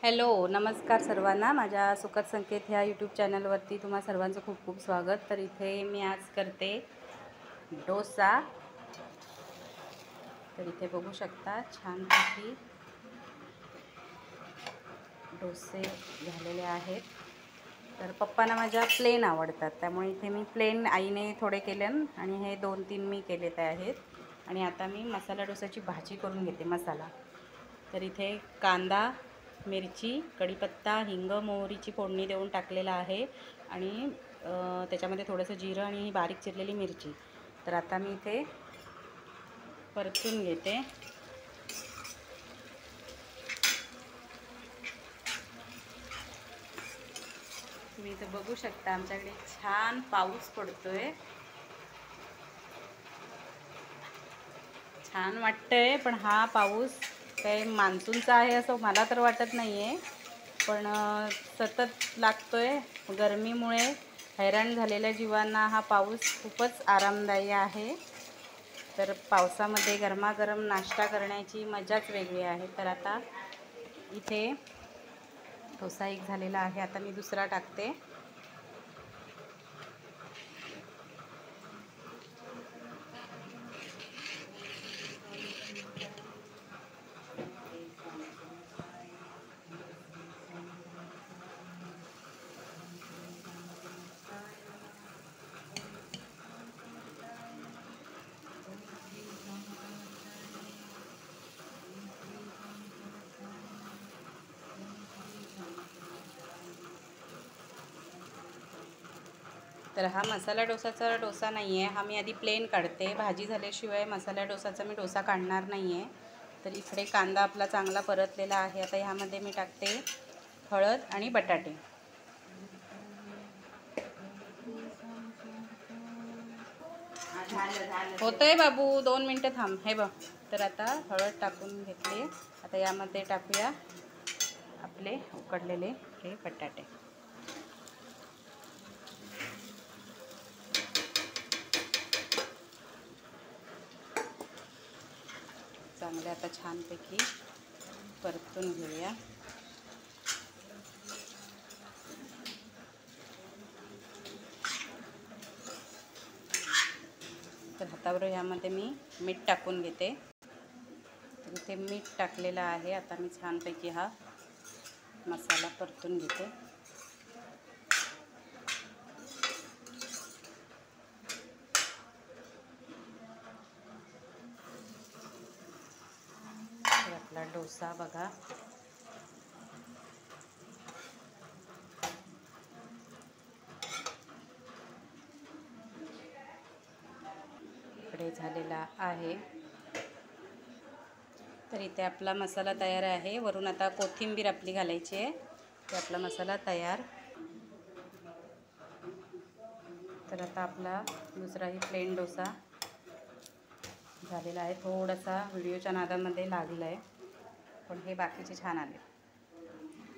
Hello नमस्कार सर्वांना, माझ्या सुखद संकेत ह्या यूट्यूब चॅनलवरती तुम्हा सर्वांचं खूप खूप स्वागत। तर इथे मी आज करते डोसा। तर इथे बघू शकता छानपैकी डोसे झालेले आहेत। तर पप्पांना माझ्या प्लेन आवडतात, त्यामुळे इथे मी प्लेन आईने थोडे केले आणि हे 2-3 मी केलेले आहेत। आणि आता मी मसाला डोसाची भाजी करून घेते मसाला। तर इथे कांदा, मिरची, कढीपत्ता, हिंग, मोहरीची फोडणी देऊन टाकलेला आहे आणि त्याच्यामध्ये थोडंसं जिरं आणि बारीक चिरलेली मिरची। तर आता मी इथे परतून घेते। तुम्ही इथे बघू शकता आमच्याकडे छान पाऊस पडतोय, छान वाटतंय। पण हा पाऊस काही मान्सूनचा आहे असं मला तर वाटत नाही आहे, पण सतत लागतोय। गरमीमुळे हैराण झालेल्या जीवांना हा पाऊस खूपच आरामदायी आहे। तर पावसामध्ये गरमागरम नाश्ता करण्याची मजाच वेगळी आहे। तर आता इथे डोसा एक झालेला आहे, आता मी दुसरा टाकते। तर हा मसाला डोसाचा डोसा नाही आहे, हा मी आधी प्लेन काढते। भाजी झाल्याशिवाय मसाला डोसाचा मी डोसा काढणार नाही आहे। तर इकडे कांदा आपला चांगला परतलेला आहे। आता ह्यामध्ये मी टाकते हळद आणि बटाटे। होतंय बाबू, 2 मिनटं थांब। हे बघ, तर आता हळद टाकून घेतली। आता यामध्ये टाकूया आपले उकडलेले हे बटाटे। चांगले आता छानपैकी परतून घेऊया। तर हातावर यामध्ये मी मीठ टाकून घेते। तर इथे मीठ टाकलेलं आहे। आता मी छानपैकी हा मसाला परतून घेते। तर आपला डोसा बघा इकडे झालेला आहे। तर इथे आपला मसाला तयार आहे। वरून आता कोथिंबीर आपली घालायची आहे। तर आपला मसाला तयार। तर आता आपला दुसराही प्लेन डोसा झालेला आहे। थोडासा व्हिडिओच्या नादामध्ये लागला आहे, पण हे बाकीचे छान आले।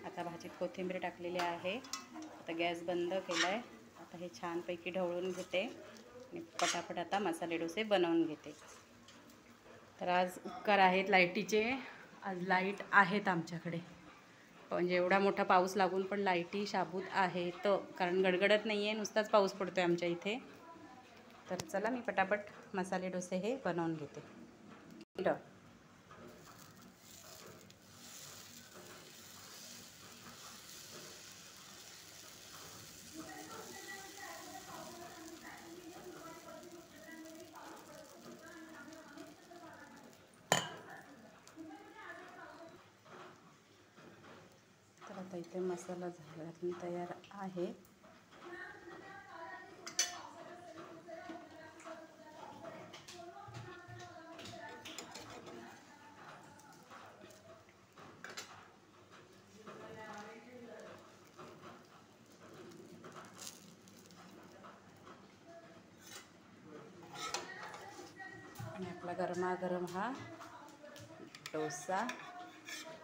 आता भाजीत कोथिंबीर टाकलेली आहे। आता गॅस बंद केला आहे। आता हे छानपैकी ढवळून घेते आणि पटापट आता मसाले डोसे बनवून घेते। तर आज उपकार आहेत लाईटीचे, आज लाईट आहेत आमच्याकडे। म्हणजे एवढा मोठा पाऊस लागून पण लाईटी शाबूत आहेत, कारण गडगडत नाही आहे, नुसताच पाऊस पडतो आहे आमच्या इथे। तर चला मी पटापट मसाले डोसे हे बनवून घेते। तर आता इथे मसाला झाला तयार आहे। आणि आपला गरमागरम हा डोसा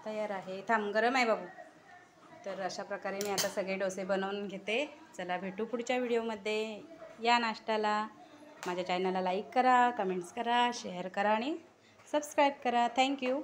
तयार आहे। थांब, गरम आहे बाबू। तर अशा प्रकारे मी आता सगळे डोसे बनवून घेते। चला भेटू पुढच्या व्हिडिओमध्ये। या नाश्त्याला माझ्या चॅनलला लाईक करा, कमेंट्स करा, शेअर करा आणि सबस्क्राईब करा। थँक्यू।